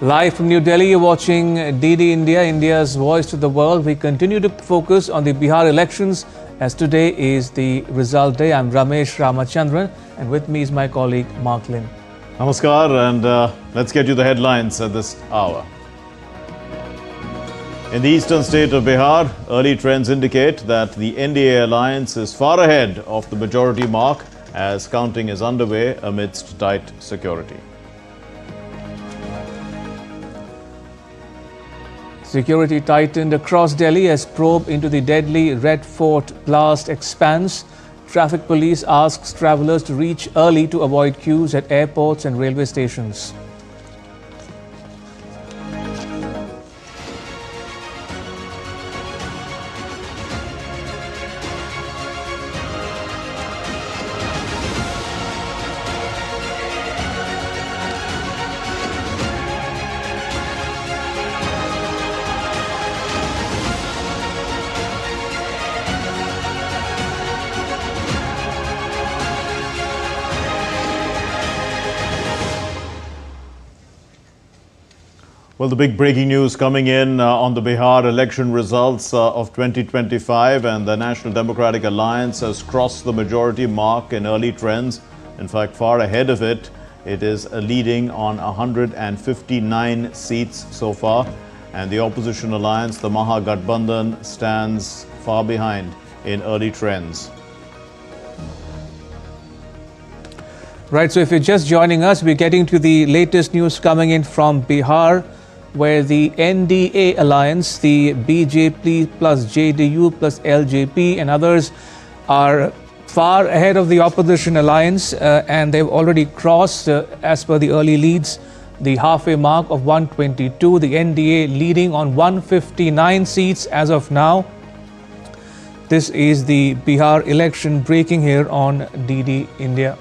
Live from New Delhi, you're watching DD India, India's voice to the world. We continue to focus on the Bihar elections as today is the result day. I'm Ramesh Ramachandran and with me is my colleague Mark Lin. Namaskar, and let's get you the headlines at this hour. In the eastern state of Bihar, early trends indicate that the NDA alliance is far ahead of the majority mark as counting is underway amidst tight security. Security tightened across Delhi as probe into the deadly Red Fort blast expands. Traffic police asks travellers to reach early to avoid queues at airports and railway stations. Well, the big breaking news coming in on the Bihar election results of 2025, and the National Democratic Alliance has crossed the majority mark in early trends. In fact, far ahead of it. It is leading on 159 seats so far, and the opposition alliance, the Mahagathbandhan, stands far behind in early trends. Right, so if you're just joining us, we're getting to the latest news coming in from Bihar, where the NDA alliance, the BJP plus JDU plus LJP and others are far ahead of the opposition alliance and they've already crossed, as per the early leads, the halfway mark of 122. The NDA leading on 159 seats as of now. This is the Bihar election breaking here on DD India.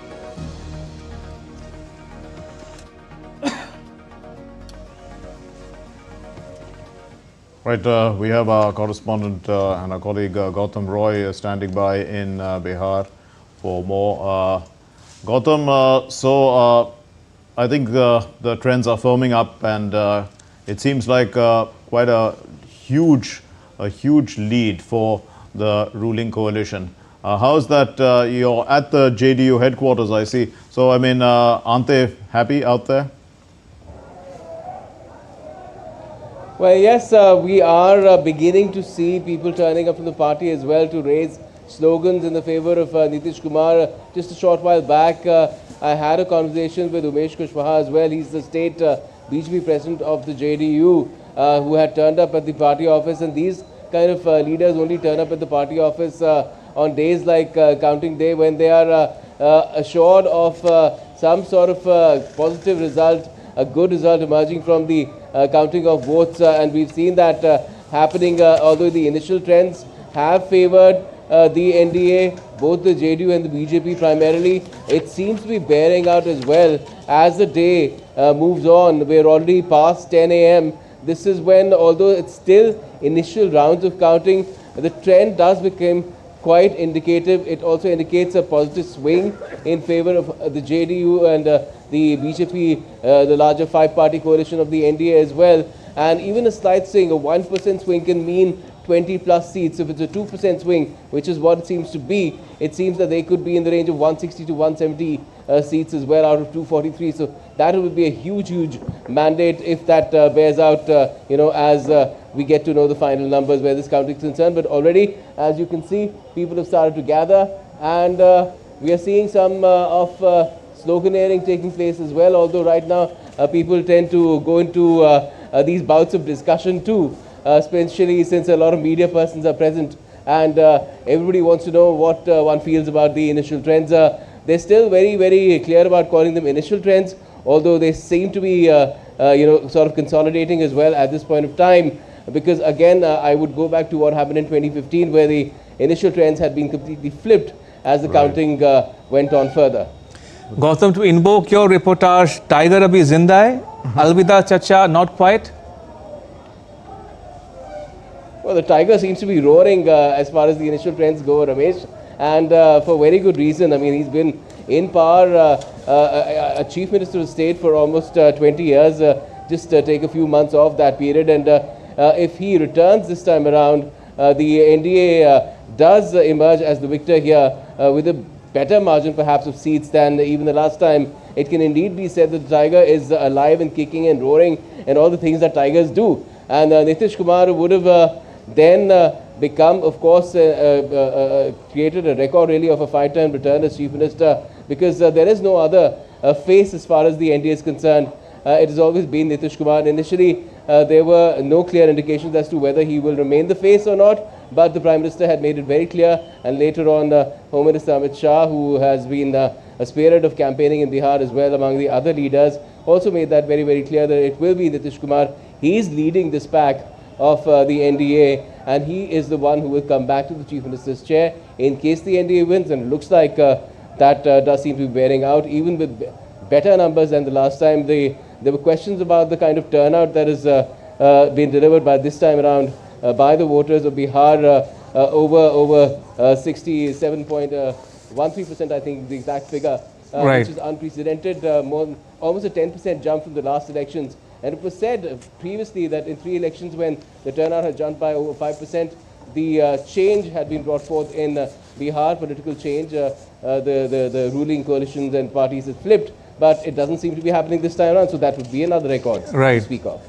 Right, we have our correspondent and our colleague Gautam Roy standing by in Bihar for more. Gautam, so I think the trends are firming up, and it seems like quite a huge lead for the ruling coalition. How's that? You're at the JDU headquarters, I see. So, I mean, aren't they happy out there? Well, yes, we are beginning to see people turning up to the party as well to raise slogans in the favor of Nitish Kumar. Just a short while back, I had a conversation with Umesh Kushwaha as well. He's the state BJP president of the JDU who had turned up at the party office. And these kind of leaders only turn up at the party office on days like counting day, when they are assured of some sort of positive result, a good result emerging from the counting of votes, and we've seen that happening, although the initial trends have favored the NDA, both the JDU and the BJP primarily. It seems to be bearing out as well as the day moves on. We're already past 10 a.m. This is when, although it's still initial rounds of counting, the trend does become quite indicative. It also indicates a positive swing in favor of the JDU and the BJP, the larger five-party coalition of the NDA as well. And even a slight swing, a 1% swing can mean 20 plus seats. If it's a 2% swing, which is what it seems to be, it seems that they could be in the range of 160 to 170 seats as well out of 243. So that would be a huge mandate if that bears out, as we get to know the final numbers where this counting is concerned. But already, as you can see, people have started to gather, and we are seeing some of sloganeering taking place as well, although right now people tend to go into these bouts of discussion too, especially since a lot of media persons are present, and everybody wants to know what one feels about the initial trends. They're still very clear about calling them initial trends, although they seem to be sort of consolidating as well at this point of time, because again I would go back to what happened in 2015, where the initial trends had been completely flipped as the counting went on further. Gautam, to invoke your reportage, Tiger abhi zinda hai, alvida chacha not quite? Well, the tiger seems to be roaring as far as the initial trends go, Ramesh, and for very good reason. I mean, he's been in power, a chief minister of state for almost 20 years. just take a few months off that period. And if he returns this time around, the NDA does emerge as the victor here with a better margin perhaps of seats than even the last time. It can indeed be said that the tiger is alive and kicking and roaring and all the things that tigers do. And Nitish Kumar would have then become, of course, created a record really of a 5-time return as Chief Minister, because there is no other face as far as the NDA is concerned. It has always been Nitish Kumar. Initially, there were no clear indications as to whether he will remain the face or not, but the Prime Minister had made it very clear, and later on Home Minister Amit Shah, who has been a spirit of campaigning in Bihar as well among the other leaders, also made that very, very clear that it will be Nitish Kumar. He is leading this pack of the NDA, and he is the one who will come back to the Chief Minister's chair in case the NDA wins, and it looks like that does seem to be bearing out, even with better numbers than the last time. There were questions about the kind of turnout that has been delivered by this time around by the voters of Bihar, over 67.13%, I think the exact figure, right, which is unprecedented, almost a 10% jump from the last elections. And it was said previously that in 3 elections when the turnout had jumped by over 5%, the change had been brought forth in Bihar, political change. The ruling coalitions and parties had flipped, but it doesn't seem to be happening this time around, so that would be another record to speak of.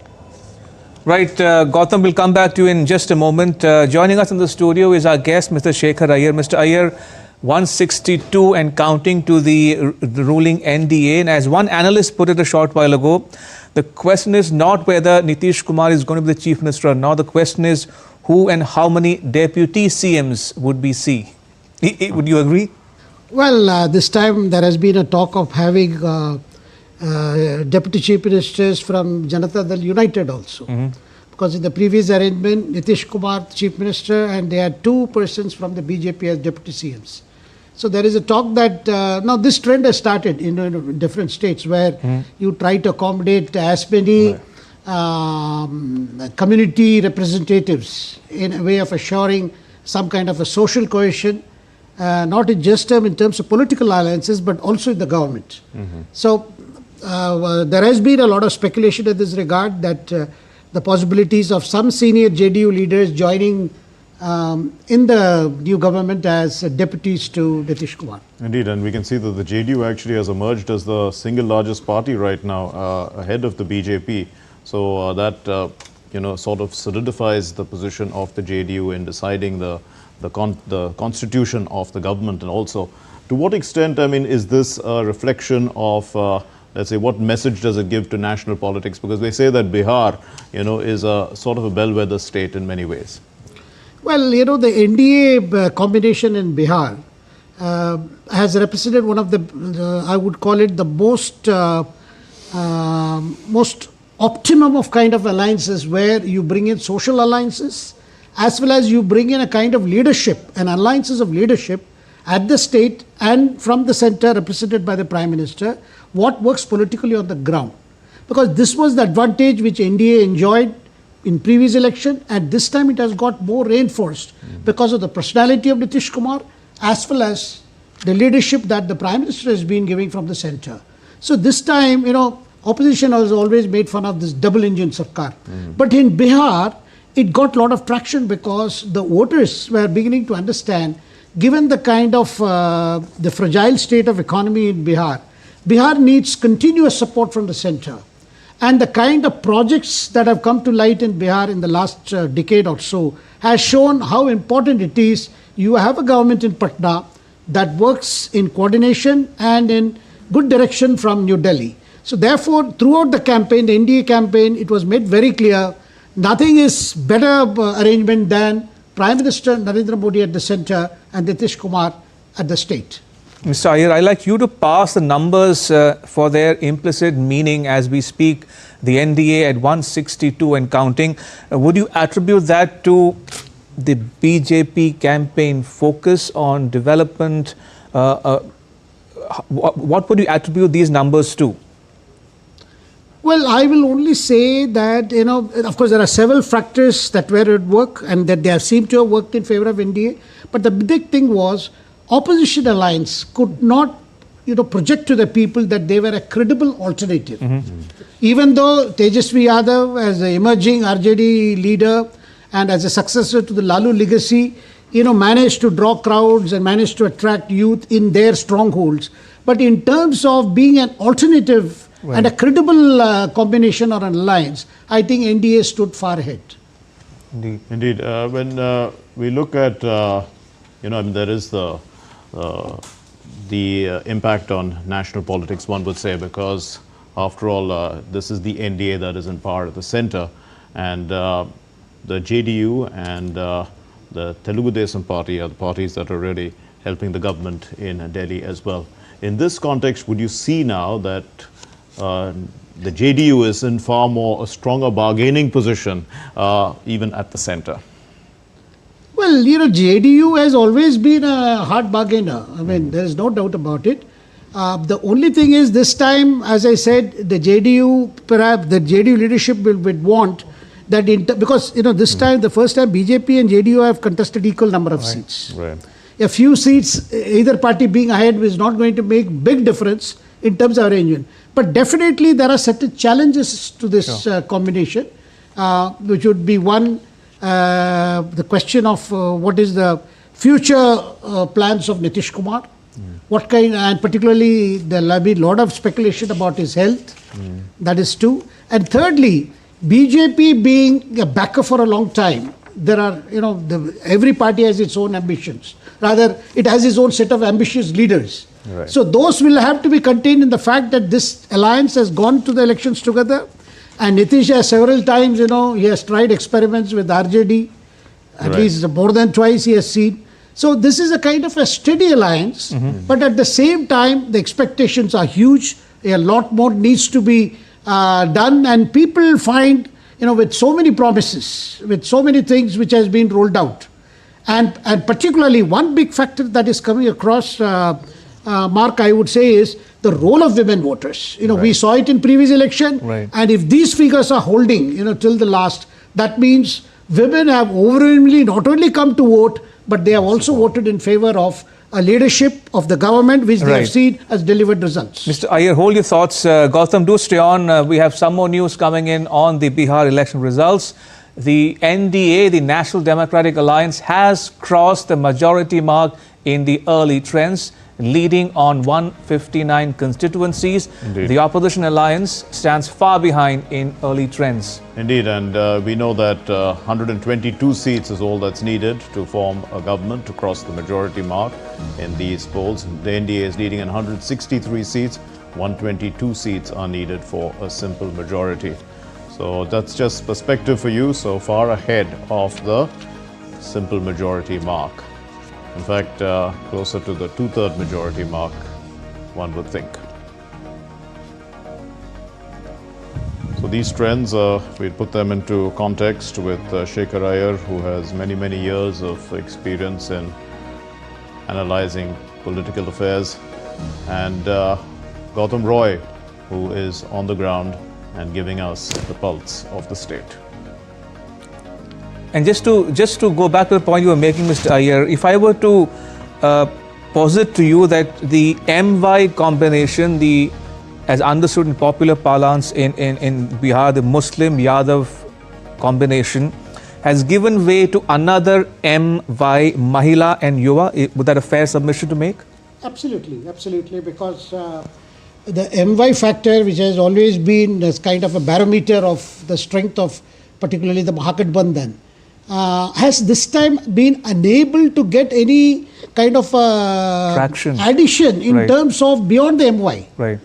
Right, Gautam, will come back to you in just a moment. Joining us in the studio is our guest, Mr. Shekhar Iyer. Mr. Iyer, 162 and counting to the ruling NDA. And as one analyst put it a short while ago, the question is not whether Nitish Kumar is going to be the Chief Minister or not. The question is who and how many deputy CMs would we see. Would you agree? Well, this time there has been a talk of having deputy chief ministers from Janata Dal United also. Because in the previous arrangement, Nitish Kumar, chief minister, and they had 2 persons from the BJP as deputy CMs. So there is a talk that now this trend has started in different states where you try to accommodate as many community representatives in a way of assuring some kind of a social cohesion, not in just in terms of political alliances, but also in the government. So there has been a lot of speculation in this regard that the possibilities of some senior JDU leaders joining in the new government as deputies to Nitish Kumar. Indeed, and we can see that the JDU actually has emerged as the single largest party right now, ahead of the BJP. So that sort of solidifies the position of the JDU in deciding the constitution of the government. And also, to what extent, I mean, is this a reflection of let's say, what message does it give to national politics? Because they say that Bihar, is a sort of a bellwether state in many ways. Well, the NDA combination in Bihar has represented one of the, I would call it the most optimum of kind of alliances, where you bring in social alliances as well as you bring in a kind of leadership and alliances of leadership at the state and from the center represented by the Prime Minister, what works politically on the ground. Because this was the advantage which NDA enjoyed in previous election, and this time it has got more reinforced because of the personality of Nitish Kumar as well as the leadership that the Prime Minister has been giving from the center. So this time, opposition has always made fun of this double engine Sarkar. But in Bihar, it got a lot of traction because the voters were beginning to understand, given the kind of the fragile state of economy in Bihar, Bihar needs continuous support from the center. And the kind of projects that have come to light in Bihar in the last decade or so has shown how important it is. You have a government in Patna that works in coordination and in good direction from New Delhi. So therefore, throughout the campaign, the NDA campaign, it was made very clear, nothing is better arrangement than Prime Minister Narendra Modi at the center and Nitish Kumar at the state. Mr. Iyer, I'd like you to pass the numbers for their implicit meaning as we speak. The NDA at 162 and counting. Would you attribute that to the BJP campaign focus on development? What would you attribute these numbers to? Well, I will only say that, of course, there are several factors that were at work and that they have seemed to have worked in favor of NDA. But the big thing was, opposition alliance could not, project to the people that they were a credible alternative. Even though Tejasvi Yadav, as the emerging RJD leader and as a successor to the Lalu legacy, managed to draw crowds and managed to attract youth in their strongholds. But in terms of being an alternative and a credible combination or an alliance, I think NDA stood far ahead. Indeed. When we look at, there is the impact on national politics, one would say, because after all, this is the NDA that is in power at the center, and the JDU and the Telugu Desam party are the parties that are really helping the government in Delhi as well. In this context, would you see now that the JDU is in far more a stronger bargaining position even at the center? Well, JDU has always been a hard bargainer. I mean, there is no doubt about it. The only thing is this time, as I said, the JDU, perhaps the JDU leadership would want that, because, this time, the first time BJP and JDU have contested equal number of seats. Right. A few seats, either party being ahead is not going to make big difference in terms of arrangement. But definitely there are certain challenges to this combination, which would be one, the question of what is the future plans of Nitish Kumar, what kind, and particularly there will be a lot of speculation about his health, that is two. And thirdly, BJP being a backer for a long time, there are, every party has its own ambitions. Rather, it has its own set of ambitious leaders. Right. So those will have to be contained in the fact that this alliance has gone to the elections together, and Nitish has several times, he has tried experiments with RJD, at least more than twice he has seen. So this is a kind of a steady alliance, but at the same time, the expectations are huge. A lot more needs to be done, and people find, with so many promises, with so many things which has been rolled out, and particularly one big factor that is coming across, Mark, I would say, is the role of women voters. We saw it in previous election, and if these figures are holding, till the last, that means women have overwhelmingly not only come to vote, but they have also voted in favor of a leadership of the government, which they have seen has delivered results. Mr. Iyer, hold your thoughts. Gautam, do stay on. We have some more news coming in on the Bihar election results. The NDA, the National Democratic Alliance, has crossed the majority mark in the early trends, leading on 159 constituencies. Indeed. The opposition alliance stands far behind in early trends. Indeed, and we know that 122 seats is all that's needed to form a government to cross the majority mark in these polls. The NDA is leading in 163 seats, 122 seats are needed for a simple majority. So that's just perspective for you, so far ahead of the simple majority mark. In fact, closer to the two-third majority mark, one would think. So these trends, we put them into context with Shekhar Iyer, who has many, many years of experience in analyzing political affairs, and Gautam Roy, who is on the ground and giving us the pulse of the state. And just to go back to the point you were making, Mr. Iyer, if I were to posit to you that the MY combination, as understood in popular parlance in Bihar, the Muslim Yadav combination, has given way to another MY, Mahila and Yuva, would that a fair submission to make? Absolutely, absolutely, because the MY factor, which has always been as kind of a barometer of the strength of particularly the Mahagathbandhan, has this time been unable to get any kind of traction, addition in terms of beyond the MY. Right.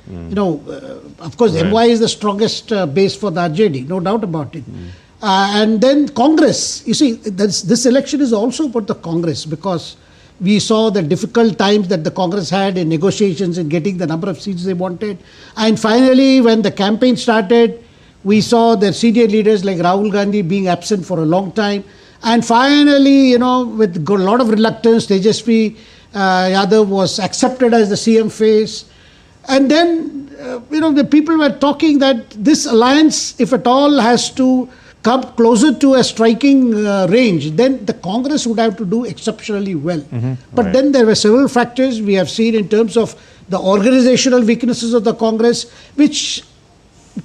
Of course, MY is the strongest base for the RJD, no doubt about it. And then Congress, you see, this election is also about the Congress, because we saw the difficult times that the Congress had in negotiations in getting the number of seats they wanted. And finally, when the campaign started, we saw their senior leaders like Rahul Gandhi being absent for a long time. And finally, with a lot of reluctance, Tejasvi Yadav was accepted as the CM face. And then, the people were talking that this alliance, if at all, has to come closer to a striking range, then the Congress would have to do exceptionally well. But then there were several factors we have seen in terms of the organizational weaknesses of the Congress, which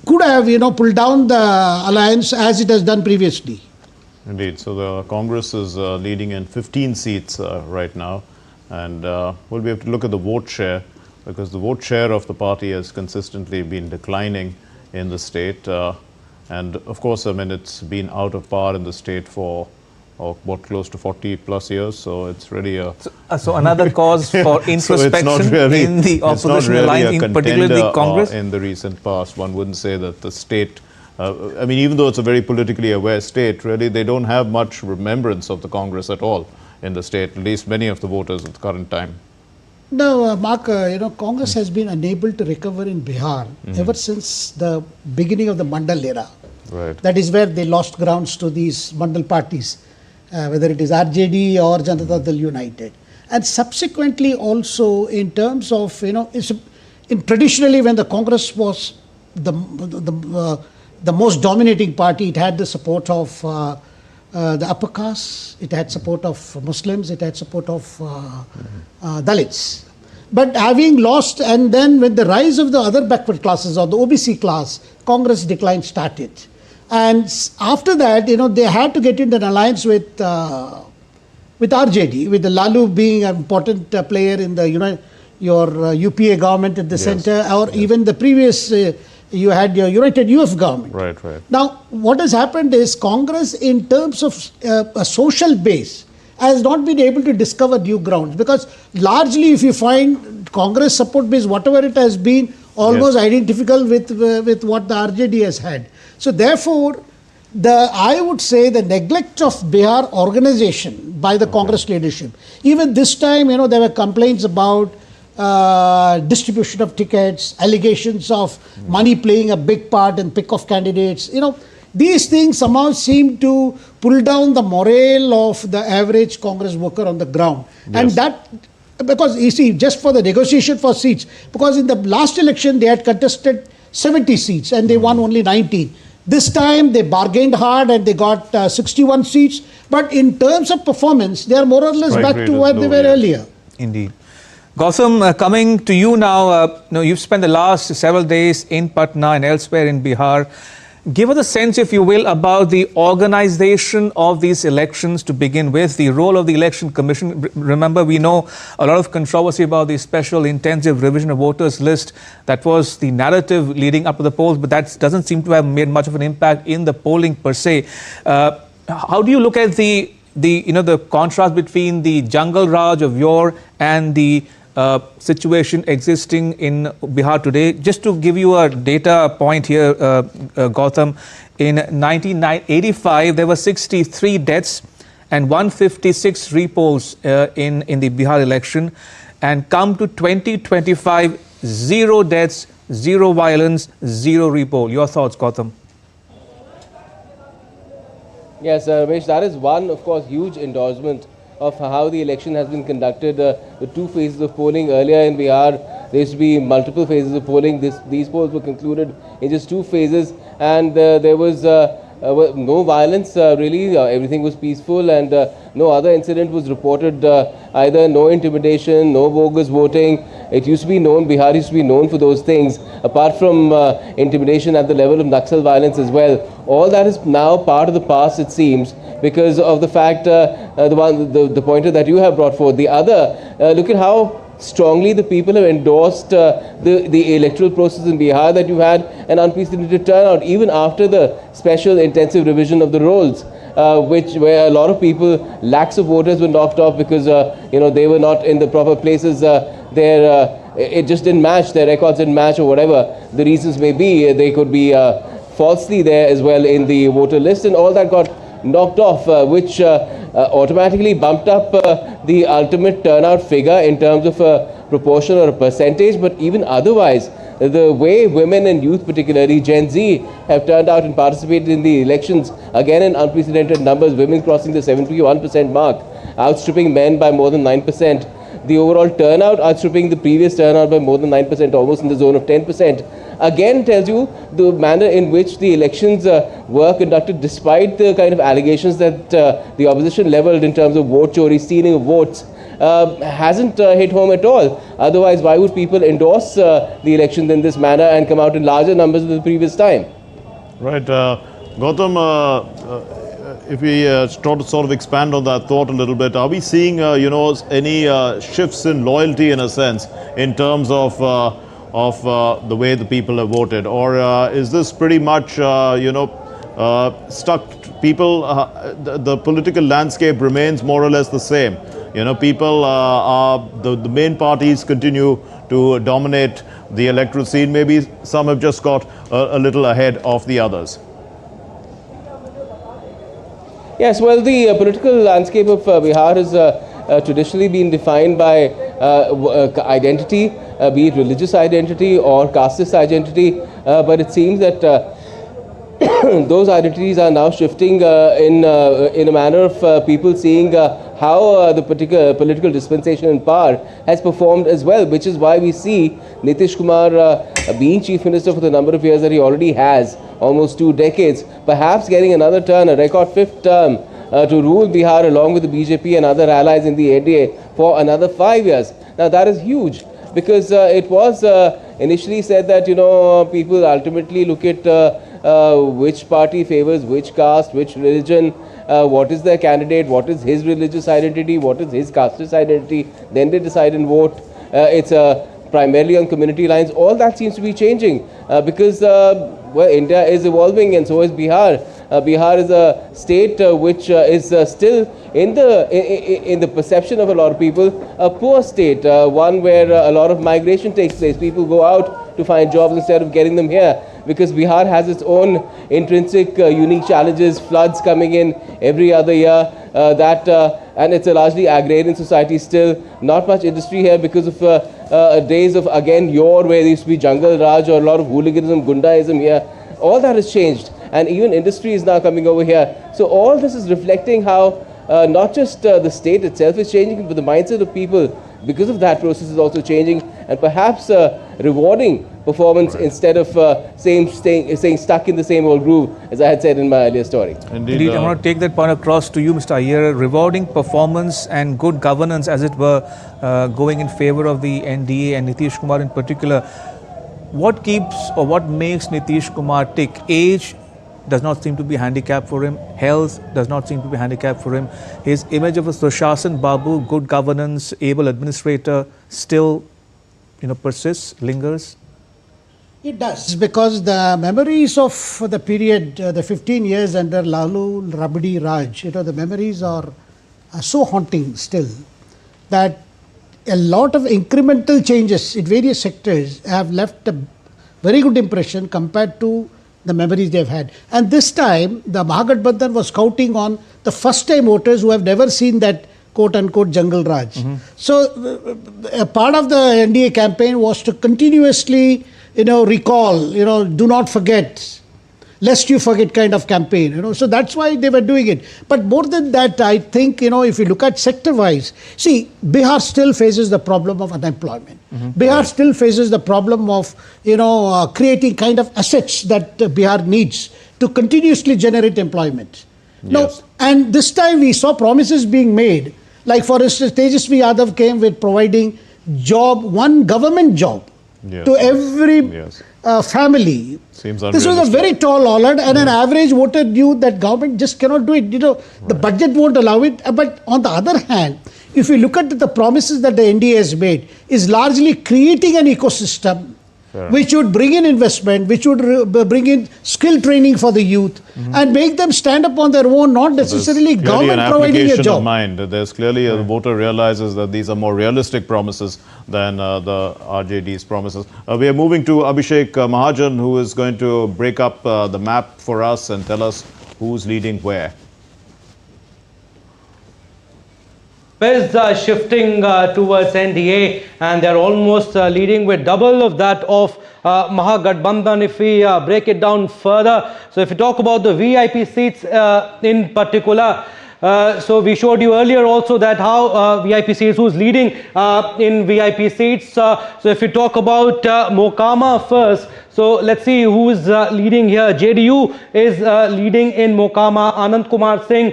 could have, pulled down the alliance as it has done previously. Indeed. So the Congress is leading in 15 seats right now. And we have to look at the vote share, because the vote share of the party has consistently been declining in the state. And of course, I mean, it's been out of power in the state for close to 40 plus years. So it's really a... So another cause for introspection in the opposition alliance, in particular the Congress? In the recent past, one wouldn't say that the state, I mean, even though it's a very politically aware state, really, they don't have much remembrance of the Congress at all in the state, at least many of the voters at the current time. No, Mark, Congress has been unable to recover in Bihar ever since the beginning of the Mandal era. Right. That is where they lost grounds to these Mandal parties, whether it is RJD or Janata Dal United. And subsequently also in terms of, traditionally when the Congress was the most dominating party, it had the support of the upper caste, it had support of Muslims, it had support of Dalits. But having lost, and then with the rise of the other backward classes or the OBC class, Congress decline started. And after that, they had to get into an alliance with RJD, with the Lalu being an important player in the your UPA government at the center, or even the previous you had your United UF government. Right, right. Now, what has happened is Congress, in terms of a social base, has not been able to discover new grounds, because largely, if you find Congress support base, whatever it has been, almost identical with what the RJD has had. So, therefore, I would say the neglect of Bihar organization by the Congress leadership. Even this time, there were complaints about distribution of tickets, allegations of money playing a big part in pick of candidates. These things somehow seem to pull down the morale of the average Congress worker on the ground. Yes. And that, because you see, just for the negotiation for seats, because in the last election they had contested 70 seats and they won only 19. This time they bargained hard and they got 61 seats. But in terms of performance, they are more or less back to where they were earlier. Indeed. Gautam, coming to you now, you've spent the last several days in Patna and elsewhere in Bihar. Give us a sense, if you will, about the organization of these elections to begin with, the role of the Election Commission. Remember, we know a lot of controversy about the special intensive revision of voters list. That was the narrative leading up to the polls, but that doesn't seem to have made much of an impact in the polling per se. How do you look at the contrast between the jungle Raj of yore and the situation existing in Bihar today? Just to give you a data point here, Gautam, in 1985 there were 63 deaths and 156 repolls in the Bihar election, and come to 2025, 0 deaths, 0 violence, 0 repoll. Your thoughts, Gautam? Yes, Ramesh, that is one, of course, huge endorsement of how the election has been conducted. The 2 phases of polling earlier in Bihar, there used to be multiple phases of polling. These polls were concluded in just 2 phases, and there was no violence really. Everything was peaceful, and no other incident was reported, either no intimidation, no bogus voting. It used to be known, Bihar used to be known for those things, apart from intimidation at the level of Naxal violence as well. All that is now part of the past, it seems, because of the fact, the pointer that you have brought forward. The other, look at how strongly the people have endorsed the electoral process in Bihar, that you had an unprecedented turnout, even after the special intensive revision of the rolls, where a lot of people, lakhs of voters were knocked off because they were not in the proper places. It just didn't match, their records didn't match, or whatever the reasons may be. They could be falsely there as well in the voter list, and all that got knocked off, which automatically bumped up the ultimate turnout figure in terms of a proportion or a percentage. But even otherwise, the way women and youth, particularly Gen Z, have turned out and participated in the elections, again in unprecedented numbers, women crossing the 71% mark, outstripping men by more than 9%. The overall turnout outstripping the previous turnout by more than 9%, almost in the zone of 10%. again tells you the manner in which the elections were conducted, despite the kind of allegations that the opposition leveled in terms of vote chori, stealing of votes. Hasn't hit home at all. Otherwise, why would people endorse the elections in this manner and come out in larger numbers than the previous time? Right. Gautam, if we try to sort of expand on that thought a little bit, are we seeing, any shifts in loyalty in a sense in terms of the way the people have voted? Or is this pretty much, stuck people, the political landscape remains more or less the same? People the main parties continue to dominate the electoral scene. Maybe some have just got a little ahead of the others. Yes, well, the political landscape of Bihar has traditionally been defined by identity, be it religious identity or casteist identity, but it seems that those identities are now shifting in a manner of people seeing how the particular political dispensation in power has performed as well, which is why we see Nitish Kumar being Chief Minister for the number of years that he already has, almost 2 decades, perhaps getting another turn, a record 5th term, to rule Bihar along with the BJP and other allies in the NDA for another 5 years. Now that is huge, because it was initially said that, people ultimately look at which party favors which caste, which religion, what is their candidate, what is his religious identity, what is his casteist identity, then they decide and vote. It's primarily on community lines. All that seems to be changing because India is evolving, and so is Bihar. Bihar is a state which is still in the perception of a lot of people a poor state, one where a lot of migration takes place. People go out to find jobs instead of getting them here, because Bihar has its own intrinsic unique challenges, floods coming in every other year, and it's a largely agrarian society still. Not much industry here because of days of, again, yore, where there used to be jungle raj or a lot of hooliganism, gundaism here. All that has changed, and even industry is now coming over here. So all this is reflecting how not just the state itself is changing, but the mindset of people, because of that process, is also changing, and perhaps rewarding performance instead of staying stuck in the same old groove, as I had said in my earlier story. Indeed, I want to take that point across to you, Mr. Iyer. Rewarding performance and good governance, as it were, going in favor of the NDA and Nitish Kumar in particular. What keeps or what makes Nitish Kumar tick? Age does not seem to be a handicap for him. Health does not seem to be a handicap for him. His image of a Sushasan Babu, good governance, able administrator, still, persists, lingers. It does, because the memories of the period, the 15 years under Lalu Rabdi Raj, the memories are so haunting still, that a lot of incremental changes in various sectors have left a very good impression compared to the memories they've had. And this time, the Mahagathbandhan was counting on the first-time voters who have never seen that quote-unquote jungle Raj. So, a part of the NDA campaign was to continuously, recall, do not forget, lest you forget kind of campaign, So that's why they were doing it. But more than that, I think, if you look at sector-wise, see, Bihar still faces the problem of unemployment. Bihar still faces the problem of, creating kind of assets that Bihar needs to continuously generate employment. Now, and this time we saw promises being made. Like, for instance, Tejasvi Yadav came with providing one government job to every family. This was a very tall order, and an average voter knew that government just cannot do it. The budget won't allow it. But on the other hand, if you look at the promises that the NDA has made, is largely creating an ecosystem which would bring in investment, which would bring in skill training for the youth, and make them stand up on their own, not necessarily government providing a job. There's clearly the voter realizes that these are more realistic promises than the RJD's promises. We are moving to Abhishek Mahajan, who is going to break up the map for us and tell us who's leading where. Is shifting towards NDA, and they're almost leading with double of that of Mahagathbandhan. If we break it down further, so if you talk about the VIP seats in particular, so we showed you earlier also that how VIP seats, who's leading in VIP seats. So if you talk about Mokama first, So let's see who is leading here. JDU is leading in Mokama. Anand Kumar Singh.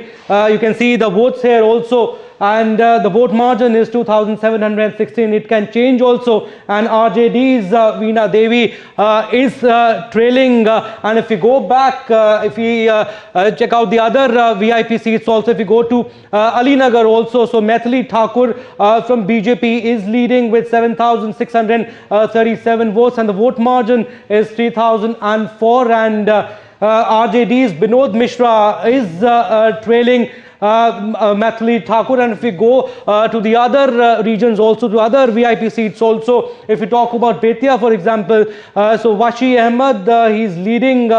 You can see the votes here also. And the vote margin is 2,716. It can change also. And RJD's Veena Devi is trailing. And if we go back, if we check out the other VIP seats also, if we go to Alinagar also, so Maithili Thakur from BJP is leading with 7,637 votes, and the vote margin is 3,004. And RJD's Binod Mishra is trailing Maithili Thakur. And if we go to the other regions also, to other VIP seats also, if we talk about Betia, for example, so Washi Ahmed, he's leading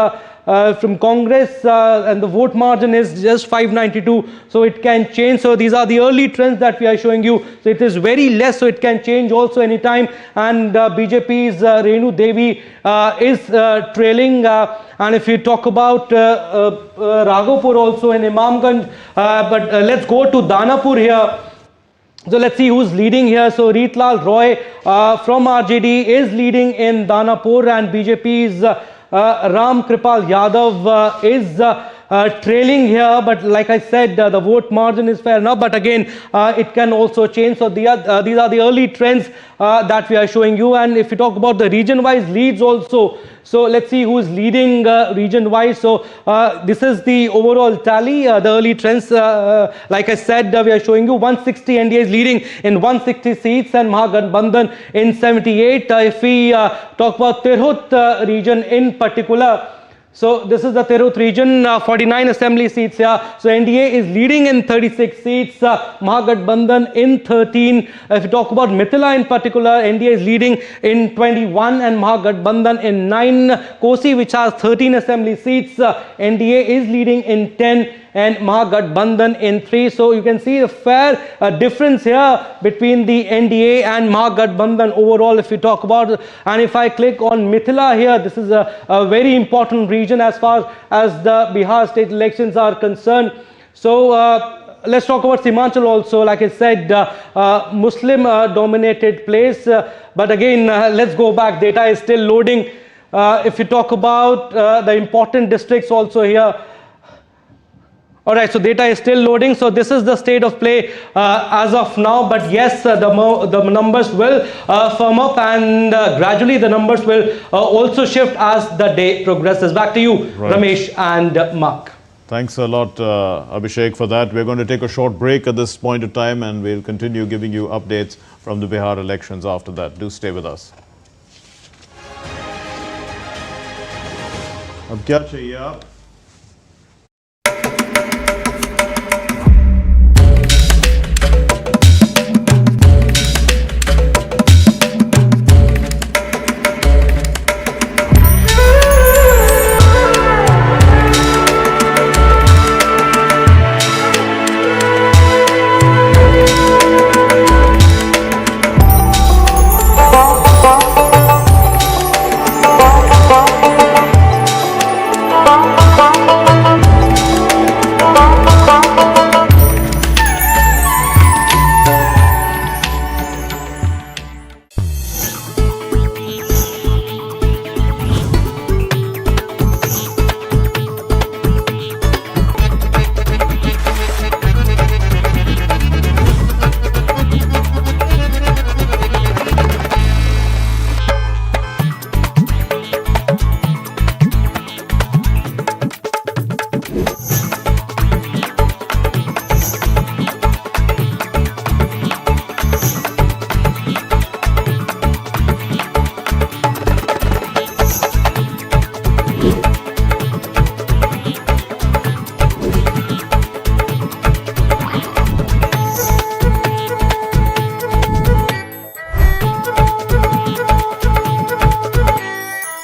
from Congress, and the vote margin is just 592, so it can change. So these are the early trends that we are showing you. So it is very less, so it can change also anytime. And BJP's Renu Devi is trailing. And if you talk about Raghopur also in Imamganj, but let's go to Danapur here. So let's see who's leading here. So Ritlal Roy from RJD is leading in Danapur, and BJP's Ram Kripal Yadav is trailing here, but like I said, the vote margin is fair enough, but again it can also change. So these are the early trends that we are showing you. And if we talk about the region wise leads also, so let's see who is leading region wise. So this is the overall tally, the early trends. Like I said, we are showing you 160 NDA is leading in 160 seats, and Mahagathbandhan in 78. If we talk about Tirhut region in particular, so this is the Tirhut region, 49 assembly seats here. So NDA is leading in 36 seats, Mahagathbandhan in 13. If you talk about Mithila in particular, NDA is leading in 21 and Mahagathbandhan in 9. Kosi, which has 13 assembly seats, NDA is leading in 10. And Mahagathbandhan in 3. So you can see a fair difference here between the NDA and Mahagathbandhan overall, if we talk about. And if I click on Mithila here, this is a very important region as far as the Bihar state elections are concerned. So let's talk about Simhanchal also. Like I said, Muslim dominated place. But again, let's go back. Data is still loading. If you talk about the important districts also here, alright, so data is still loading. So this is the state of play as of now. But yes, the numbers will firm up, and gradually the numbers will also shift as the day progresses. Back to you, right, Ramesh and Mark. Thanks a lot, Abhishek, for that. We're going to take a short break at this point of time, and we'll continue giving you updates from the Bihar elections after that. Do stay with us. अब क्या चाहिए आप?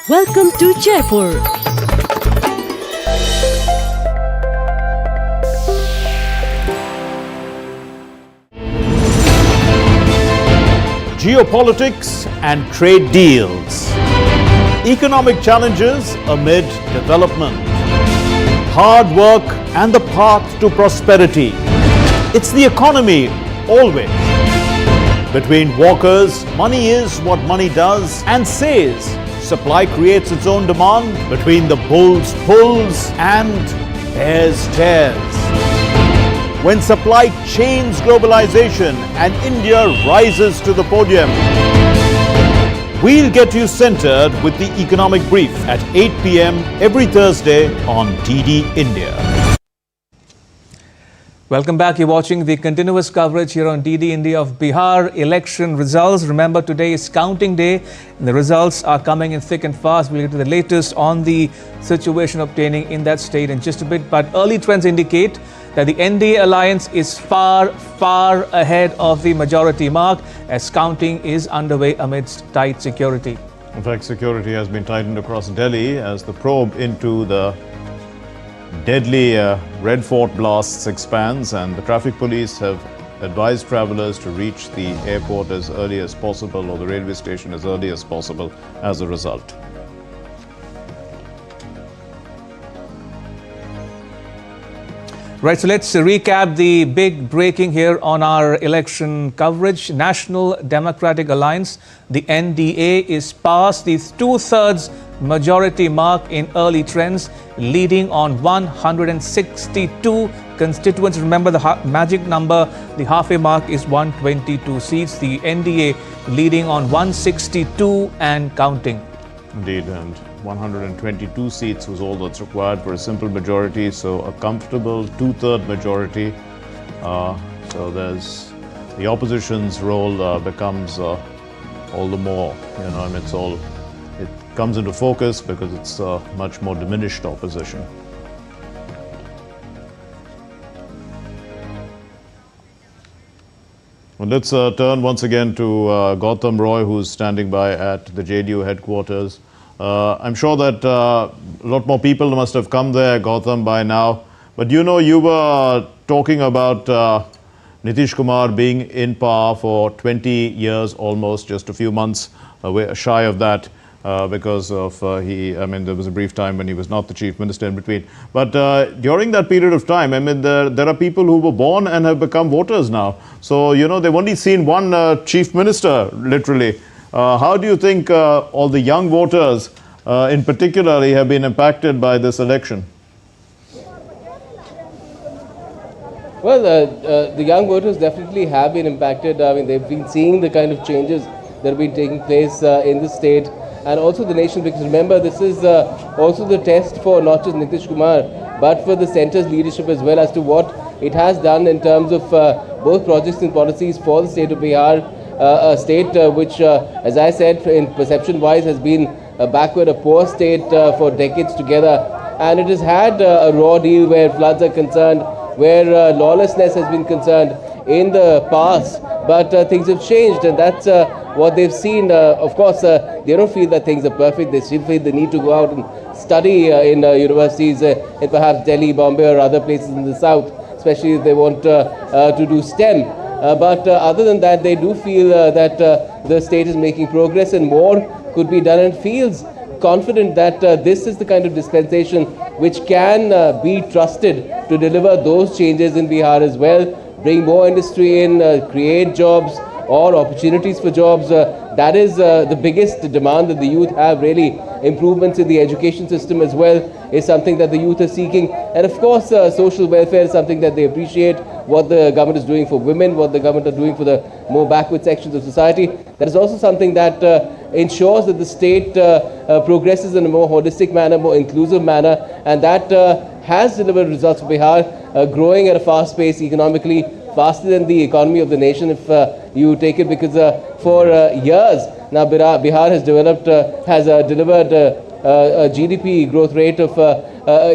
Welcome to Jaipur. Geopolitics and trade deals. Economic challenges amid development. Hard work and the path to prosperity. It's the economy always. Between walkers, money is what money does and says. supply creates its own demand, between the bulls pulls and bears tears. When supply chains globalization and India rises to the podium. We'll get you centered with the economic brief at 8 p.m. every Thursday on DD India. Welcome back. You're watching the continuous coverage here on DD India of Bihar election results. Remember, today is counting day and the results are coming in thick and fast. We'll get to the latest on the situation obtaining in that state in just a bit. But early trends indicate that the NDA alliance is far ahead of the majority mark as counting is underway amidst tight security. In fact, security has been tightened across Delhi as the probe into the deadly Red Fort blasts expands, and the traffic police have advised travellers to reach the airport as early as possible or the railway station as early as possible as a result. Right, so let's recap the big breaking here on our election coverage. National Democratic Alliance, the NDA, is past the two-thirds majority mark in early trends, leading on 162 constituents. Remember, the magic number, the halfway mark is 122 seats. The NDA leading on 162 and counting. Indeed, and 122 seats was all that's required for a simple majority, so a comfortable two-third majority. So there's the opposition's role becomes all the more, it comes into focus because it's much more diminished opposition. Well, let's turn once again to Gautam Roy, who's standing by at the JDU headquarters. I'm sure that a lot more people must have come there, Gautam, by now. But you were talking about Nitish Kumar being in power for 20 years almost, just a few months shy of that. Because of there was a brief time when he was not the chief minister in between. But during that period of time, there are people who were born and have become voters now. So, they've only seen one chief minister, literally. How do you think all the young voters in particular have been impacted by this election? Well, the young voters definitely have been impacted. They've been seeing the kind of changes that have been taking place in the state and also the nation, because remember, this is also the test for not just Nitish Kumar, but for the centre's leadership as well, as to what it has done in terms of both projects and policies for the state of Bihar, a state which, as I said, in perception-wise has been a backward, a poor state for decades together. And it has had a raw deal where floods are concerned, where lawlessness has been concerned in the past, but things have changed, and that's what they've seen. Of course, they don't feel that things are perfect. They still feel the need to go out and study in universities in perhaps Delhi, Bombay or other places in the south, especially if they want to do STEM. But other than that, they do feel that the state is making progress and more could be done, and feels confident that this is the kind of dispensation which can be trusted to deliver those changes in Bihar as well, bring more industry in, create jobs or opportunities for jobs. That is the biggest demand that the youth have, really. Improvements in the education system as well is something that the youth are seeking. And of course, social welfare is something that they appreciate, what the government is doing for women, what the government are doing for the more backward sections of society. That is also something that ensures that the state progresses in a more holistic manner, more inclusive manner, and that has delivered results for Bihar, growing at a fast pace economically, faster than the economy of the nation, if you take it, because for years now Bihar has delivered a GDP growth rate of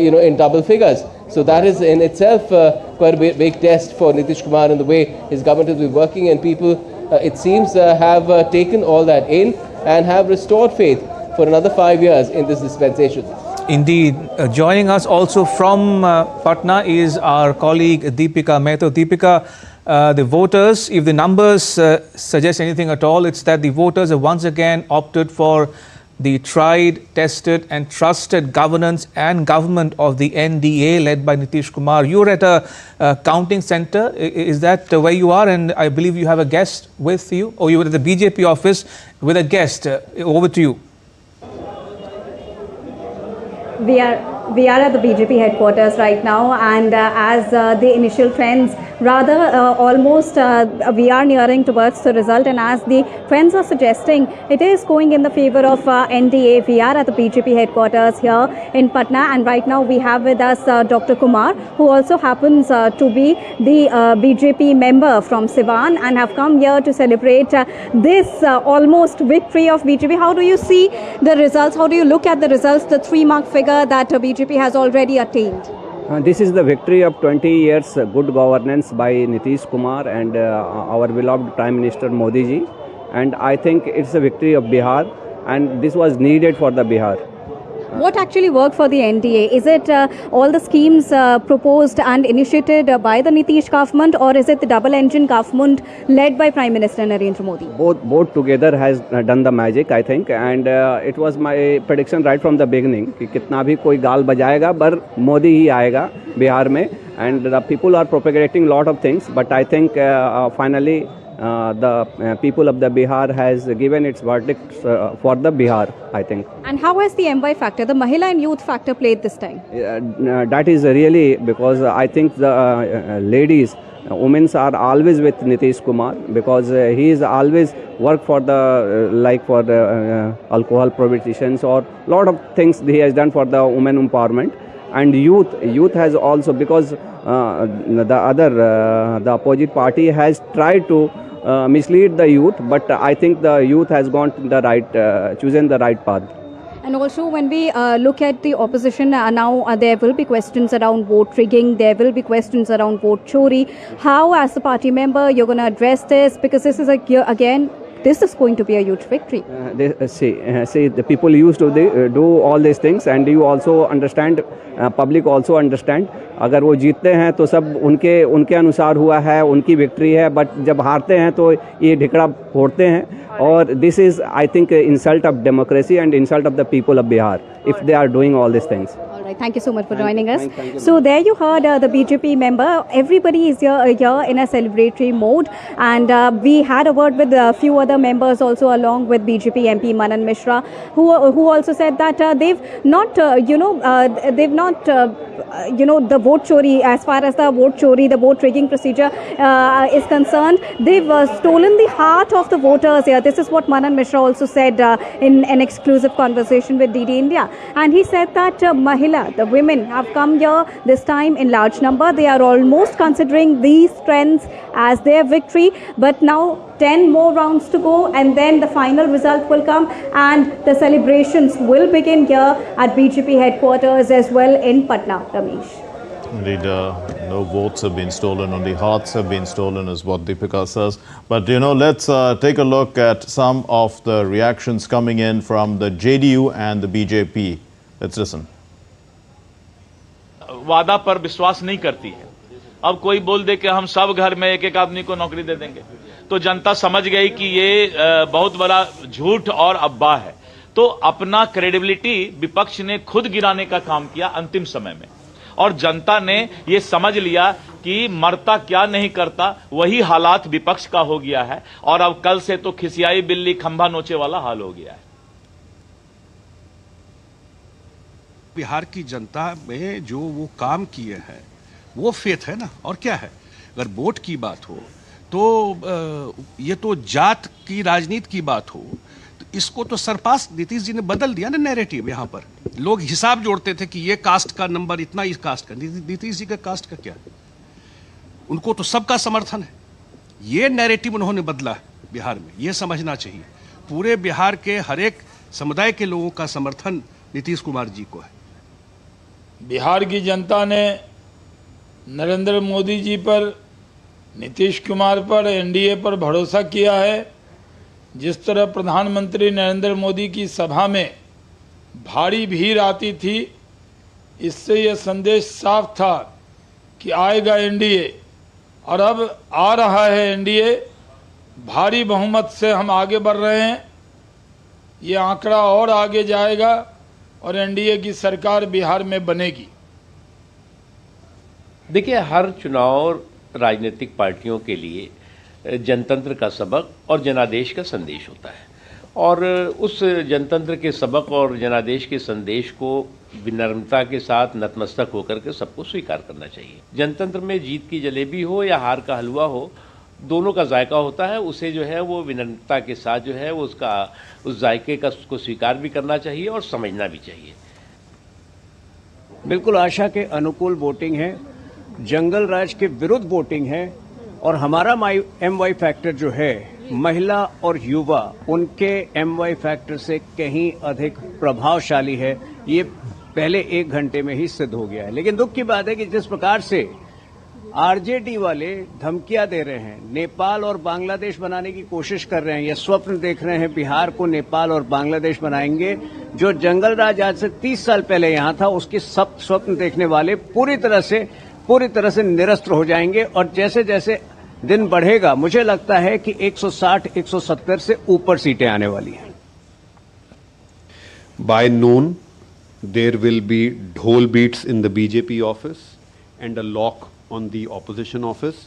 in double figures. So that is in itself quite a big test for Nitish Kumar and the way his government has been working, and people, it seems, have taken all that in and have restored faith for another 5 years in this dispensation. Indeed. Joining us also from Patna is our colleague Deepika Mehta. Deepika, the voters, if the numbers suggest anything at all, it's that the voters have once again opted for the tried, tested and trusted governance and government of the NDA led by Nitish Kumar. You're at a counting center. Is that where you are? And I believe you have a guest with you, or you were at the BJP office with a guest. Over to you. We are at the BJP headquarters right now, and as the initial trends, rather almost we are nearing towards the result, and as the trends are suggesting, it is going in the favor of NDA. We are at the BJP headquarters here in Patna, and right now we have with us Dr. Kumar, who also happens to be the BJP member from Siwan, and have come here to celebrate this almost victory of BJP. How do you see the results? How do you look at the results, the 3-mark figure that BJP has already attained? This is the victory of 20 years good governance by Nitish Kumar and our beloved Prime Minister Modi ji. And I think it's a victory of Bihar, and this was needed for the Bihar. What actually worked for the NDA? Is it all the schemes proposed and initiated by the Nitish government, or is it the double-engine government led by Prime Minister Narendra Modi? Both together has done the magic, I think, and it was my prediction right from the beginning कि कितना भी कोई गाल बजाएगा पर मोदी ही आएगा बिहार में, and the people are propagating lot of things, but I think finally the people of the Bihar has given its verdict for the Bihar, I think. And how has the MY factor, the Mahila and youth factor played this time? That is really because I think the ladies, women are always with Nitish Kumar, because he is always worked for the like for the alcohol prohibitions or lot of things he has done for the women empowerment. And youth has also, because the opposite party has tried to mislead the youth, but I think the youth has gone to the right, chosen the right path. And also when we look at the opposition now, there will be questions around vote rigging, there will be questions around vote chori. How, as a party member, you're going to address this? Because this is again, this is going to be a huge victory. See, the people used to do all these things, and you also understand, public also understand. अगर वो जीतते हैं तो सब उनके अनुसार हुआ है, उनकी विक्ट्री है, बट जब हारते हैं तो ये ढिकड़ा फोड़ते हैं. और this is, I think, insult of democracy and insult of the people of Bihar if they are doing all these things. All right, thank you so much for joining us. So there you heard the BJP member. Everybody is here in a celebratory mode, and we had a word with a few other members also, along with BJP MP Manan Mishra, who also said that they've not, the vote chori, as far as the vote chori, the vote rigging procedure is concerned, they've stolen the heart of the voters here. This is what Manan Mishra also said in an exclusive conversation with DD India. And he said that Mahila, the women, have come here this time in large number. They are almost considering these trends as their victory. But now 10 more rounds to go, and then the final result will come, and the celebrations will begin here at BJP headquarters as well in Patna. Ramesh. Indeed, no votes have been stolen, only hearts have been stolen, is what Deepika says. But, let's take a look at some of the reactions coming in from the JDU and the BJP. Let's listen. वादा पर विश्वास नहीं करती है. अब कोई बोल दे कि हम सब घर में एक एक आदमी को नौकरी दे देंगे, तो जनता समझ गई कि ये बहुत बड़ा झूठ और अफवाह है. तो अपना क्रेडिबिलिटी विपक्ष ने खुद गिराने का काम किया अंतिम समय में, और जनता ने ये समझ लिया कि मरता क्या नहीं करता, वही हालात विपक्ष का हो गया है. और अब कल से तो खिसियाई बिल्ली खंभा नोचे वाला हाल हो गया है. बिहार की जनता में जो वो काम किए हैं वो फेथ है ना, और क्या है. अगर वोट की बात हो तो ये तो जात की राजनीति की बात हो, तो इसको तो सरपास नीतीश जी ने बदल दिया ना नैरेटिव. यहाँ पर लोग हिसाब जोड़ते थे कि ये कास्ट का नंबर इतना, इस कास्ट का. नीतीश जी का कास्ट का क्या, उनको तो सबका समर्थन है. ये नैरेटिव उन्होंने बदला बिहार में, ये समझना चाहिए. पूरे बिहार के हर एक समुदाय के लोगों का समर्थन नीतीश कुमार जी को है. बिहार की जनता ने नरेंद्र मोदी जी पर, नीतीश कुमार पर, एनडीए पर भरोसा किया है. जिस तरह प्रधानमंत्री नरेंद्र मोदी की सभा में भारी भीड़ आती थी, इससे यह संदेश साफ था कि आएगा एनडीए, और अब आ रहा है एनडीए. भारी बहुमत से हम आगे बढ़ रहे हैं. ये आंकड़ा और आगे जाएगा और एनडीए की सरकार बिहार में बनेगी. देखिए, हर चुनाव राजनीतिक पार्टियों के लिए जनतंत्र का सबक और जनादेश का संदेश होता है. और उस जनतंत्र के सबक और जनादेश के संदेश को विनम्रता के साथ नतमस्तक होकर के सबको स्वीकार करना चाहिए। जनतंत्र में जीत की जलेबी हो या हार का हलवा हो, दोनों का जायका होता है। उसे जो है वो विनम्रता के साथ जो है वो उस जायके का को स्वीकार भी करना चाहिए और समझना भी चाहिए। बिल्कुल आशा के अनुकूल वोटिंग है, जंगल राज के विरुद्ध वोटिंग है और हमारा MY फैक्टर जो है महिला और युवा उनके MY फैक्टर से कहीं अधिक प्रभावशाली है। ये पहले 1 घंटे में ही सिद्ध हो गया है। लेकिन दुख की बात है कि जिस प्रकार से RJD वाले धमकियां दे रहे हैं, नेपाल और बांग्लादेश बनाने की कोशिश कर रहे हैं, ये स्वप्न देख रहे हैं बिहार को नेपाल और बांग्लादेश बनाएंगे। जो जंगल राज आज से 30 साल पहले यहां था, उसके सब स्वप्न देखने वाले पूरी तरह से निरस्त हो जाएंगे। और जैसे जैसे दिन बढ़ेगा, मुझे लगता है कि 160-170 से ऊपर सीटें आने वाली हैं। By noon, there will be dhol beats in the BJP office and a lock on the opposition office.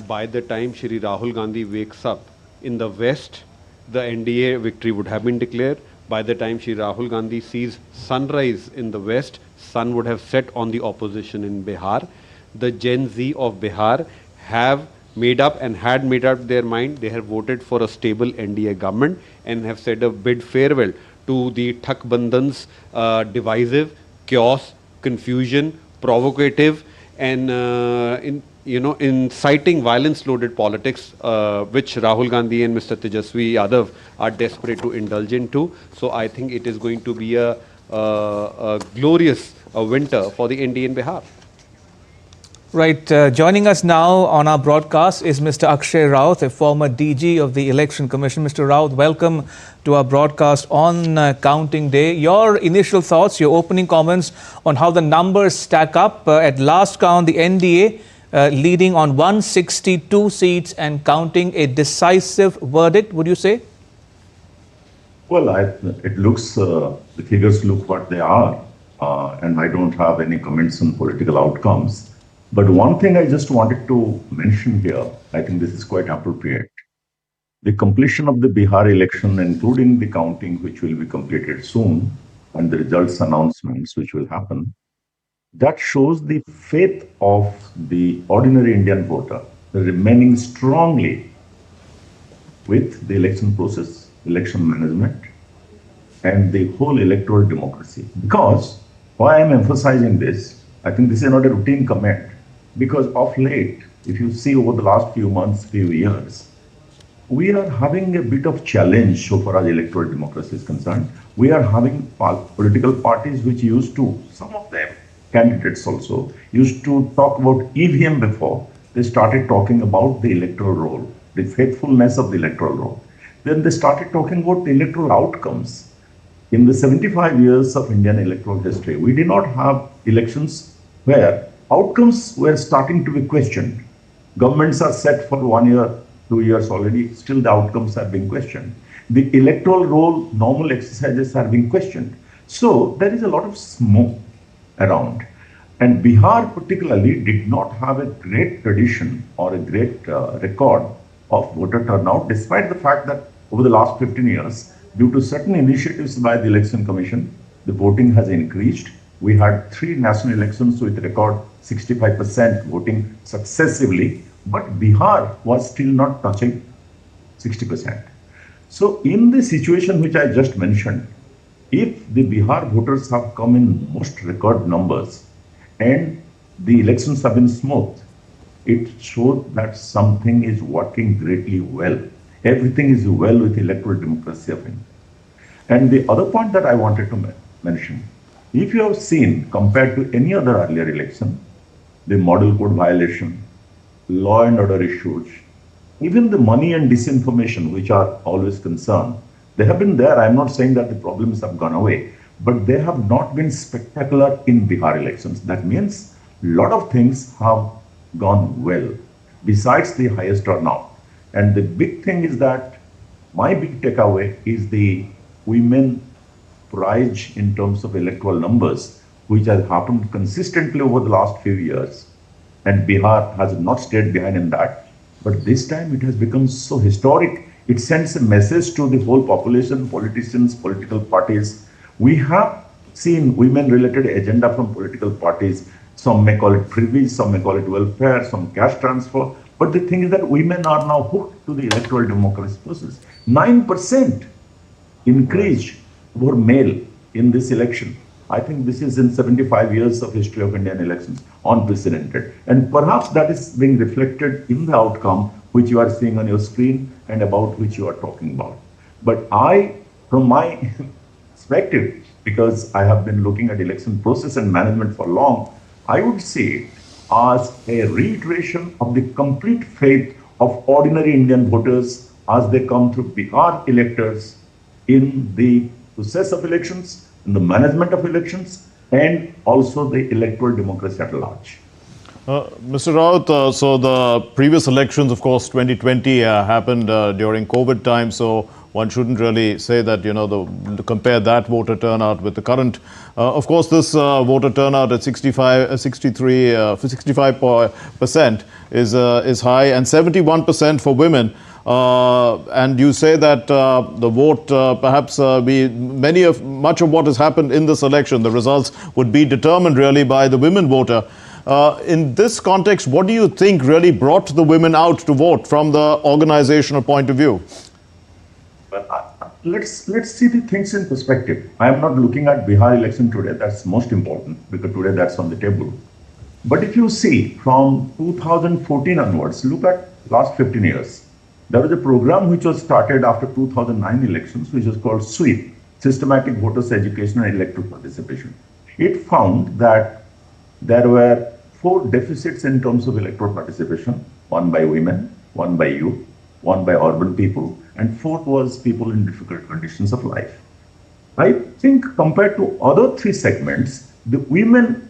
By the time Shri Rahul Gandhi wakes up in the west, the NDA victory would have been declared. By the time Shri Rahul Gandhi sees sunrise in the west, sun would have set on the opposition in Bihar. The Gen Z of Bihar have made up their mind. They have voted for a stable NDA government and have said a bid farewell to the Thakbandhan's divisive, chaos, confusion, provocative, and inciting violence-loaded politics, which Rahul Gandhi and Mr. Tejasvi Yadav are desperate to indulge into. So I think it is going to be a glorious winter for the NDA in Bihar. Right, joining us now on our broadcast is Mr. Akshay Raut, a former DG of the Election Commission. Mr. Raut, welcome to our broadcast on counting day. Your initial thoughts, your opening comments on how the numbers stack up. At last count, the NDA leading on 162 seats and counting a decisive verdict, would you say? Well, it looks, the figures look what they are, and I don't have any comments on political outcomes. But one thing I just wanted to mention here, I think this is quite appropriate. The completion of the Bihar election, including the counting, which will be completed soon, and the results announcements, which will happen, that shows the faith of the ordinary Indian voter remaining strongly with the election process, election management, and the whole electoral democracy. Because why I'm emphasizing this, I think this is not a routine comment. Because of late, if you see over the last few months, few years, we are having a bit of challenge so far as electoral democracy is concerned. We are having political parties which used to, some of them, candidates also, used to talk about EVM before. They started talking about the electoral roll, the faithfulness of the electoral roll. Then they started talking about the electoral outcomes. In the 75 years of Indian electoral history, we did not have elections where outcomes were starting to be questioned. Governments are set for 1 year, 2 years already, still the outcomes are being questioned. The electoral roll, normal exercises are being questioned. So there is a lot of smoke around. And Bihar particularly did not have a great tradition or a great record of voter turnout, despite the fact that over the last 15 years, due to certain initiatives by the Election Commission, the voting has increased. We had 3 national elections with record 65% voting successively, but Bihar was still not touching 60%. So in the situation which I just mentioned, if the Bihar voters have come in most record numbers and the elections have been smooth, it showed that something is working greatly well. Everything is well with electoral democracy of India. And the other point that I wanted to mention, if you have seen, compared to any other earlier election, the model code violation, law and order issues, even the money and disinformation, which are always concerned, they have been there. I'm not saying that the problems have gone away, but they have not been spectacular in Bihar elections. That means a lot of things have gone well, besides the highest turnout. And the big thing is that my big takeaway is the women rise in terms of electoral numbers, which has happened consistently over the last few years. And Bihar has not stayed behind in that. But this time it has become so historic It sends a message to the whole population, politicians, political parties. We have seen women-related agenda from political parties. Some may call it privy, some may call it welfare, some cash transfer. But the thing is that women are now hooked to the electoral democracy process. 9% increase were male in this election. I think this is in 75 years of history of Indian elections, unprecedented. And perhaps that is being reflected in the outcome which you are seeing on your screen and about which you are talking about. But from my perspective, because I have been looking at election process and management for long, I would see it as a reiteration of the complete faith of ordinary Indian voters as they come through Bihar electors in the process of elections, in the management of elections, and also the electoral democracy at large. Mr. Raut, so the previous elections, of course, 2020 happened during COVID time, so one shouldn't really say that, compare that voter turnout with the current. Of course, this voter turnout at 65% is high, and 71% for women. And you say that the vote, perhaps much of what has happened in this election, the results would be determined really by the women voter. In this context, what do you think really brought the women out to vote from the organizational point of view? Let's see the things in perspective. I am not looking at Bihar election today. That's most important because today that's on the table. But if you see from 2014 onwards, look at last 15 years. There was a program which was started after 2009 elections, which was called SWEEP, Systematic Voters Education and Electoral Participation. It found that there were 4 deficits in terms of electoral participation, one by women, one by youth, one by urban people, and 4th was people in difficult conditions of life. I think compared to other 3 segments, the women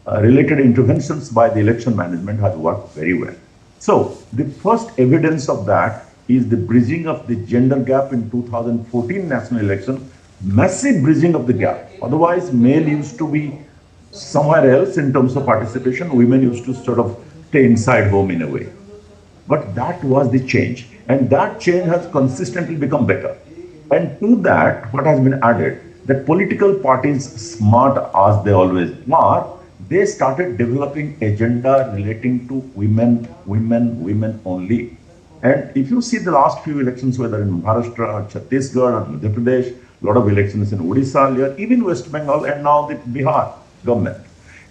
related interventions by the election management has worked very well. So the first evidence of that is the bridging of the gender gap in 2014 national election, massive bridging of the gap. Otherwise, male used to be somewhere else in terms of participation. Women used to sort of stay inside home in a way. But that was the change. And that change has consistently become better. And to that, what has been added, that political parties, smart as they always are, they started developing agenda relating to women only. And if you see the last few elections, whether in Maharashtra, Chhattisgarh, or Madhya Pradesh, a lot of elections in Odisha earlier, even West Bengal, and now the Bihar government.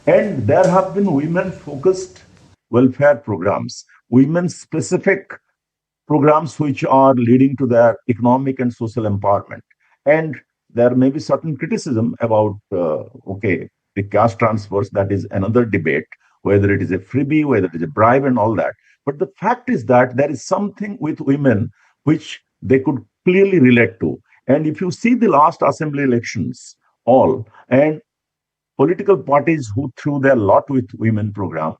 And there have been women-focused welfare programs, women-specific programs which are leading to their economic and social empowerment. And there may be certain criticism about, the cash transfers, that is another debate, whether it is a freebie, whether it is a bribe and all that. But the fact is that there is something with women which they could clearly relate to. And if you see the last assembly elections, and political parties who threw their lot with women program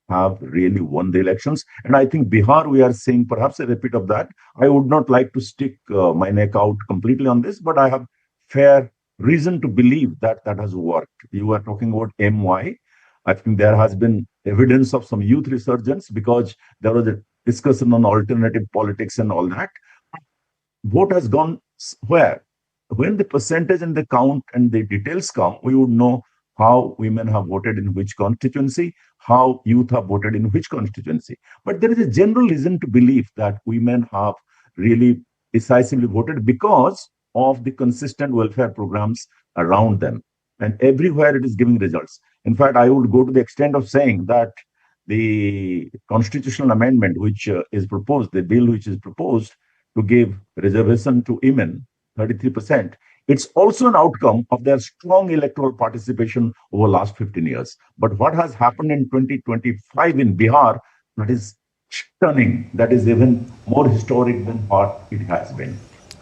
have really won the elections. And I think Bihar, we are seeing perhaps a repeat of that. I would not like to stick my neck out completely on this, but I have fair reason to believe that that has worked. You were talking about MY. I think there has been evidence of some youth resurgence because there was a discussion on alternative politics and all that. Vote has gone where? When the percentage and the count and the details come, we would know how women have voted in which constituency, how youth have voted in which constituency. But there is a general reason to believe that women have really decisively voted because of the consistent welfare programs around them. And everywhere it is giving results. In fact, I would go to the extent of saying that the constitutional amendment which is proposed, the bill which is proposed to give reservation to women, 33%, it's also an outcome of their strong electoral participation over the last 15 years. But what has happened in 2025 in Bihar, that is stunning. That is even more historic than what it has been.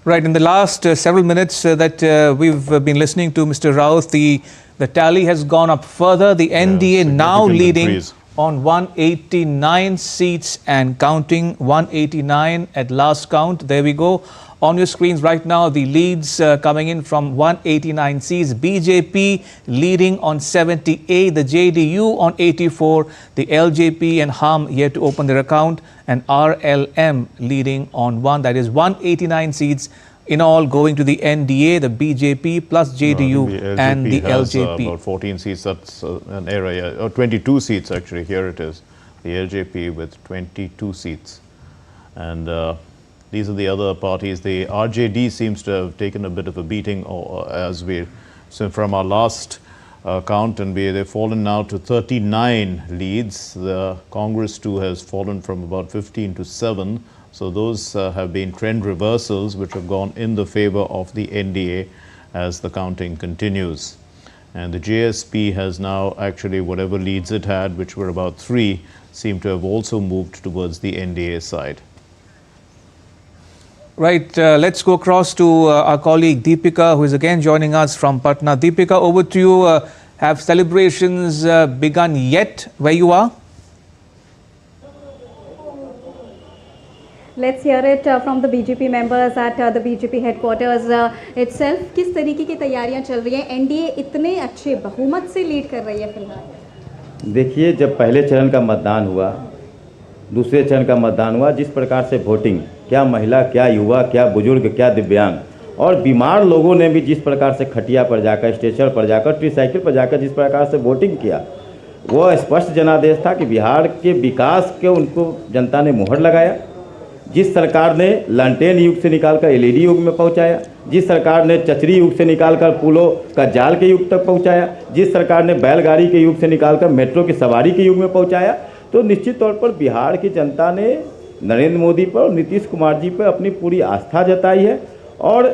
Right. In the last several minutes that we've been listening to Mr. Raut, the tally has gone up further. The NDA now leading on 189 seats and counting, 189 at last count. There we go. On your screens right now, the leads coming in from 189 seats. BJP leading on 78, the JDU on 84, the LJP and HUM yet to open their account, and RLM leading on 1. That is 189 seats in all going to the NDA, the BJP plus JDU and the LJP. About 14 seats, that's an area, or 22 seats actually, here it is. The LJP with 22 seats. And these are the other parties. The RJD seems to have taken a bit of a beating so from our last count, and they've fallen now to 39 leads. The Congress too has fallen from about 15 to 7. So those have been trend reversals which have gone in the favor of the NDA as the counting continues. And the JSP has now actually, whatever leads it had, which were about 3, seem to have also moved towards the NDA side. Right, let's go across to our colleague Deepika, who is again joining us from Patna. Deepika, over to you. Have celebrations begun yet where you are? Let's hear it from the BJP members at the BJP headquarters itself. किस तरीके की तैयारियां चल रही हैं? NDA इतने अच्छे बहुमत से लीड कर रही है फिलहाल। देखिए, जब पहले चरण का मतदान हुआ, दूसरे चरण का मतदान हुआ, जिस प्रकार से वोटिंग, क्या महिला, क्या युवा, क्या बुजुर्ग, क्या दिव्यांग और बीमार लोगों ने भी जिस प्रकार से खटिया पर जाकर, स्टेशन पर जाकर, ट्रीसाइकिल पर जाकर जिस प्रकार से वोटिंग किया, वो स्पष्ट जनादेश था कि बिहार के विकास के उनको जनता ने मुहर लगाया। जिस सरकार ने लालटेन युग से निकालकर एलईडी युग में पहुंचाया, जिस सरकार ने चचरी युग से निकालकर पुलों का जाल के युग तक पहुंचाया, जिस सरकार ने बैलगाड़ी के युग से निकालकर मेट्रो की सवारी के युग में पहुंचाया, तो निश्चित तौर पर बिहार की जनता ने नरेंद्र मोदी पर और नीतीश कुमार जी पर अपनी पूरी आस्था जताई है। और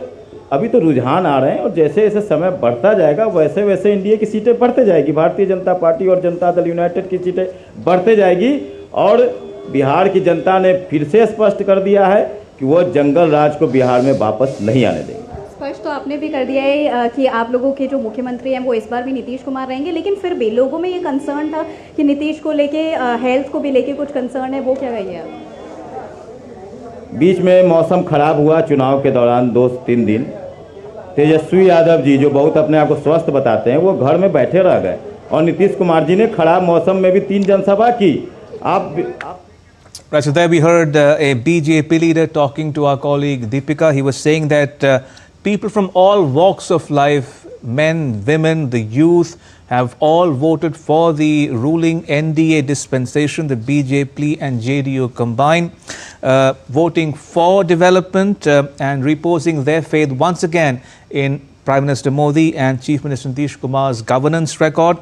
अभी तो रुझान आ रहे हैं और जैसे जैसे समय बढ़ता जाएगा वैसे वैसे एनडीए की सीटें बढ़ते जाएगी, भारतीय जनता पार्टी और जनता दल यूनाइटेड की सीटें बढ़ते जाएगी। और बिहार की जनता ने फिर से स्पष्ट कर दिया है कि वो जंगल राज को बिहार में वापस नहीं आने देंगे। स्पष्ट तो आपने भी कर दिया है कि आप लोगों के जो मुख्यमंत्री हैं वो इस बार भी नीतीश कुमार रहेंगे, लेकिन फिर भी लोगों में ये कंसर्न था कि नीतीश को लेके, हेल्थ को भी लेके कुछ कंसर्न है, वो क्या कहिए आप? बीच में मौसम खराब हुआ चुनाव के दौरान 2-3 दिन। तेजस्वी यादव जी, जो बहुत अपने आप को स्वस्थ बताते हैं, वो घर में बैठे रह गए और नीतीश कुमार जी ने खराब मौसम में भी 3 जनसभा की। Right, so there we heard a BJP leader talking to our colleague Deepika. He was saying that people from all walks of life, men, women, the youth, have all voted for the ruling NDA dispensation, the BJP and JDU combined, voting for development and reposing their faith once again in Prime Minister Modi and Chief Minister Nitish Kumar's governance record,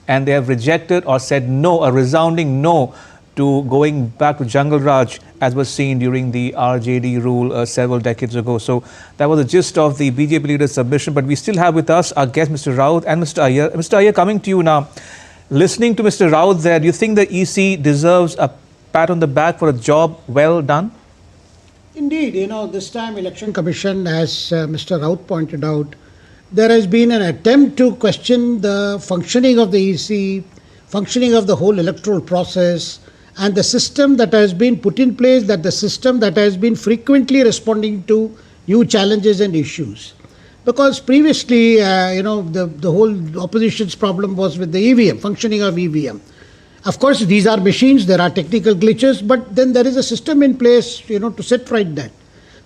and they have rejected or said no, a resounding no, to going back to Jungle Raj as was seen during the RJD rule several decades ago. So that was the gist of the BJP leader's submission. But we still have with us our guest, Mr. Raut and Mr. Iyer. Mr. Iyer, coming to you now. Listening to Mr. Raut there, do you think the EC deserves a pat on the back for a job well done? Indeed, this time Election Commission, as Mr. Raut pointed out, there has been an attempt to question the functioning of the EC, functioning of the whole electoral process, and the system that has been put in place, that the system that has been frequently responding to new challenges and issues. Because previously, the whole opposition's problem was with the EVM, functioning of EVM. Of course, these are machines, there are technical glitches, but then there is a system in place, to set right that.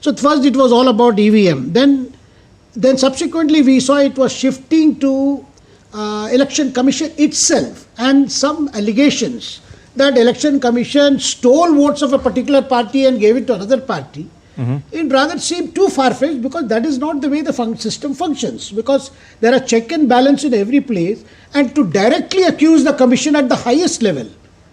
So at first it was all about EVM. Then subsequently we saw it was shifting to Election Commission itself, and some allegations that Election Commission stole votes of a particular party and gave it to another party. It rather seemed too far-fetched, because that is not the way the system functions, because there are check and balance in every place, and to directly accuse the commission at the highest level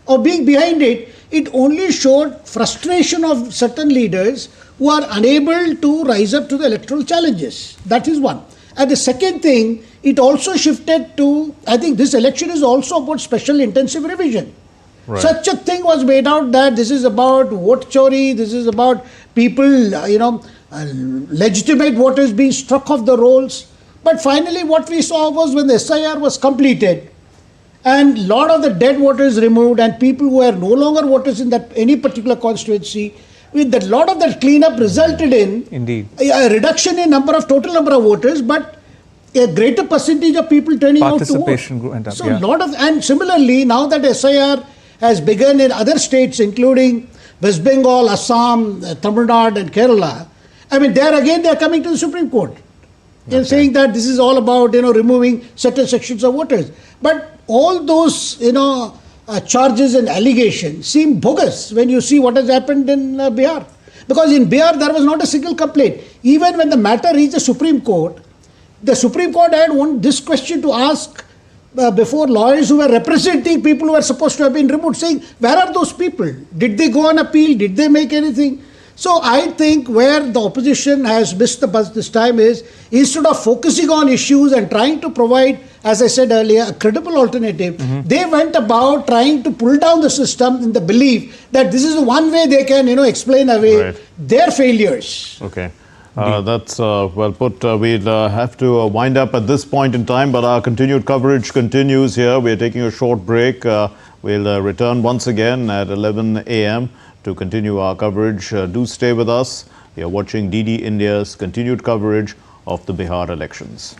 of being behind it, it only showed frustration of certain leaders who are unable to rise up to the electoral challenges. That is one. And the second thing, it also shifted to, I think this election is also about special intensive revision. Right. Such a thing was made out that this is about vote chori, this is about people, legitimate voters being struck off the rolls. But finally what we saw was when the SIR was completed and a lot of the dead voters removed and people who were no longer voters in that any particular constituency with that, lot of that cleanup resulted in Indeed a reduction in total number of voters, but a greater percentage of people turning out to vote. participation went up. So and similarly, now that SIR has begun in other states, including West Bengal, Assam, Tamil Nadu and Kerala, I mean, there again, they are coming to the Supreme Court and saying that this is all about, removing certain sections of voters. But all those, charges and allegations seem bogus when you see what has happened in Bihar. Because in Bihar, there was not a single complaint. Even when the matter reached the Supreme Court had this question to ask before lawyers who were representing people who were supposed to have been removed, saying, where are those people? Did they go on appeal? Did they make anything? So I think where the opposition has missed the bus this time is, instead of focusing on issues and trying to provide, as I said earlier, a credible alternative, they went about trying to pull down the system in the belief that this is one way they can, explain away their failures. Okay. That's well put. We'll have to wind up at this point in time, but our continued coverage continues here. We're taking a short break. We'll return once again at 11 a.m. to continue our coverage. Do stay with us. We are watching DD India's continued coverage of the Bihar elections.